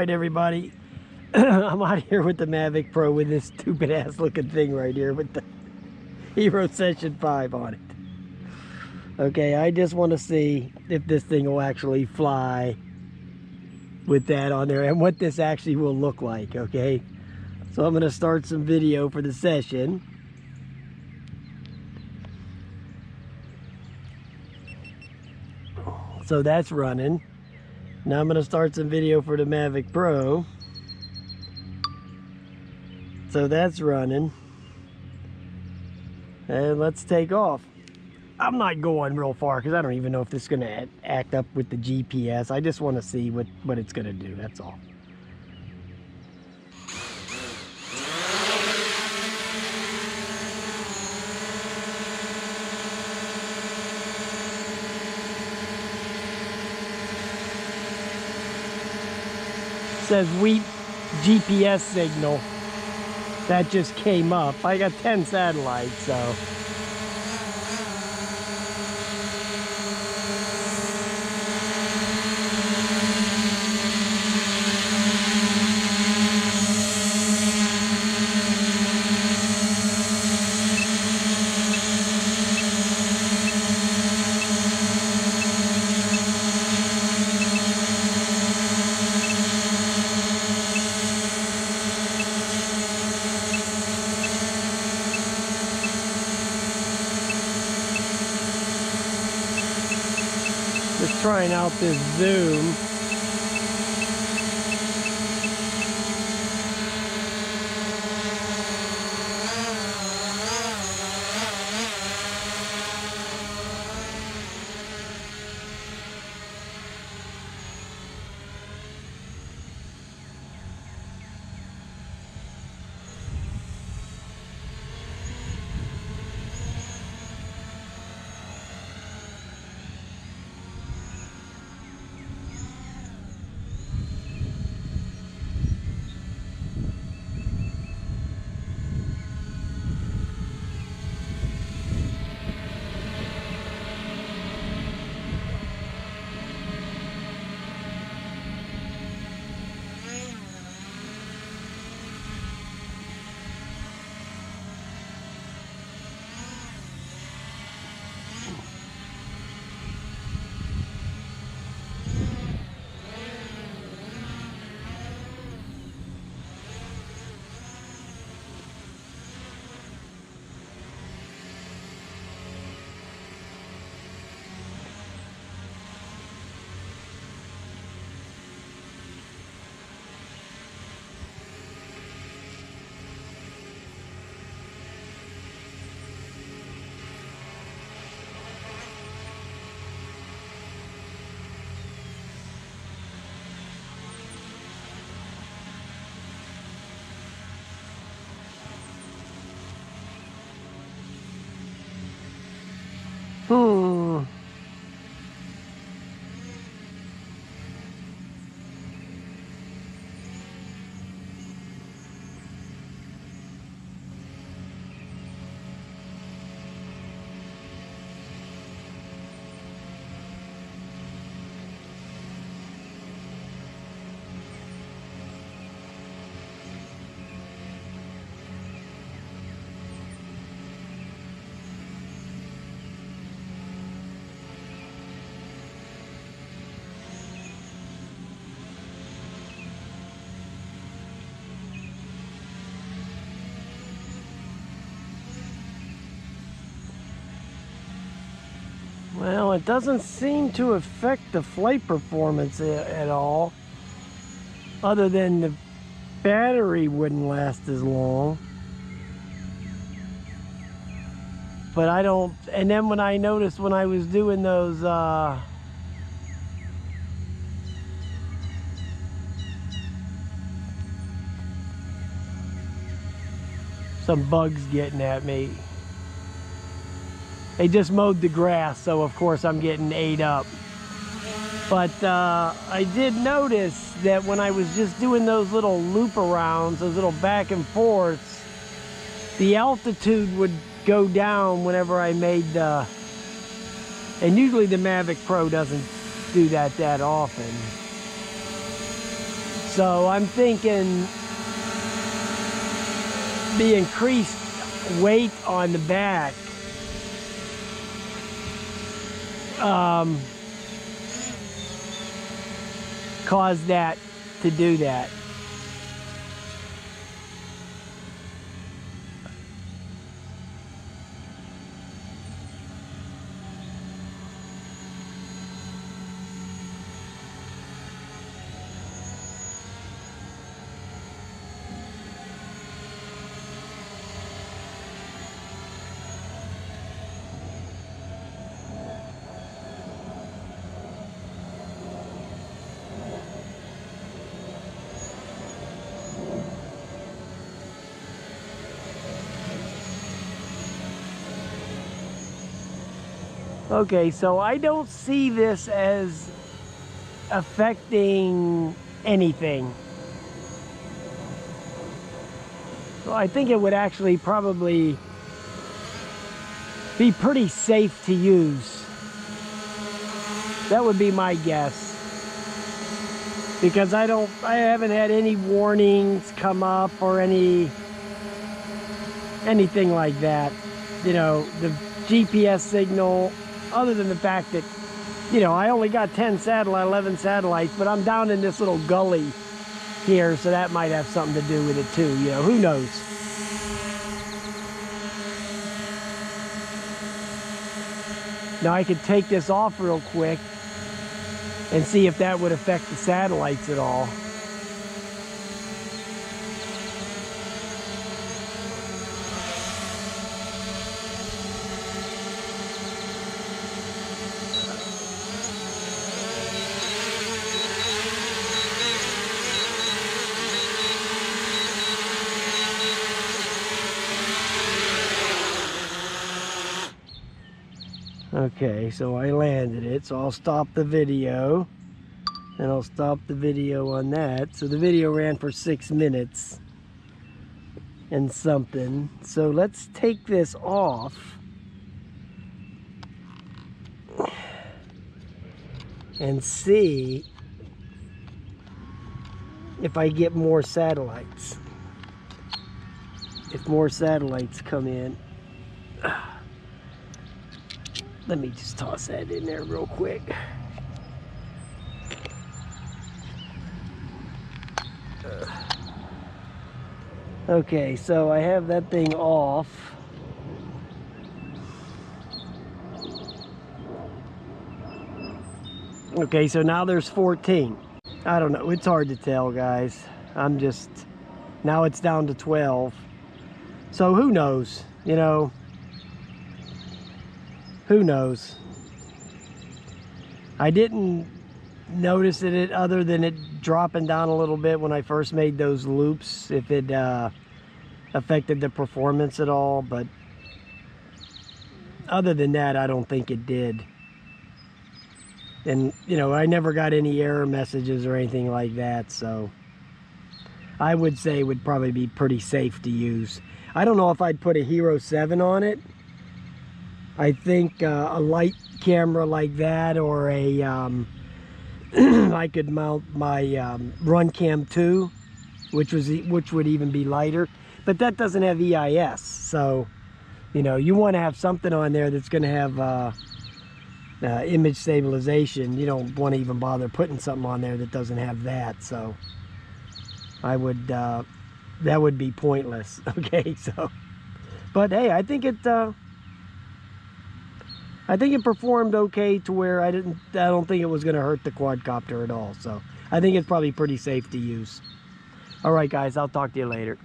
Alright everybody, I'm out here with the Mavic Pro with this stupid ass looking thing right here with the Hero Session 5 on it. Okay, I just want to see if this thing will actually fly with that on there and what this actually will look like, okay? So I'm going to start some video for the session. So that's running. Now I'm going to start some video for the Mavic Pro. So that's running. And let's take off. I'm not going real far because I don't even know if this is going to act up with the GPS. I just want to see what it's going to do, that's all. Says weak GPS signal. That just came up. I got 10 satellites, so. Just trying out this zoom. Well, it doesn't seem to affect the flight performance at all, other than the battery wouldn't last as long. But I don't, and then when I noticed when I was doing those some bugs getting at me. They just mowed the grass, so of course I'm getting ate up. But I did notice that when I was just doing those little loop arounds, those little back and forths, the altitude would go down whenever I made the, and usually the Mavic Pro doesn't do that often. So I'm thinking the increased weight on the back caused that to do that. Okay, so I don't see this as affecting anything. So I think it would actually probably be pretty safe to use. That would be my guess. Because I haven't had any warnings come up or anything like that. You know, the GPS signal, other than the fact that, you know, I only got 11 satellites, but I'm down in this little gully here, so that might have something to do with it too, you know, who knows? Now I could take this off real quick and see if that would affect the satellites at all. Okay, so I landed it, so I'll stop the video, and I'll stop the video on that. So the video ran for 6 minutes and something. So let's take this off and see if I get more satellites. If more satellites come in. Let me just toss that in there real quick. Okay, so I have that thing off. Okay, so now there's 14. I don't know, it's hard to tell, guys. Now it's down to 12. So who knows, you know? Who knows? I didn't notice it other than it dropping down a little bit when I first made those loops, if it affected the performance at all, but other than that, I don't think it did. And, you know, I never got any error messages or anything like that, so I would say it would probably be pretty safe to use. I don't know if I'd put a Hero 7 on it. I think a light camera like that, or a I could mount my Runcam 2, which would even be lighter, but that doesn't have EIS. So, you know, you want to have something on there that's going to have image stabilization. You don't want to even bother putting something on there that doesn't have that. So, I would that would be pointless. Okay, so, but hey, I think it performed okay to where I don't think it was going to hurt the quadcopter at all. So I think it's probably pretty safe to use. All right, guys, I'll talk to you later.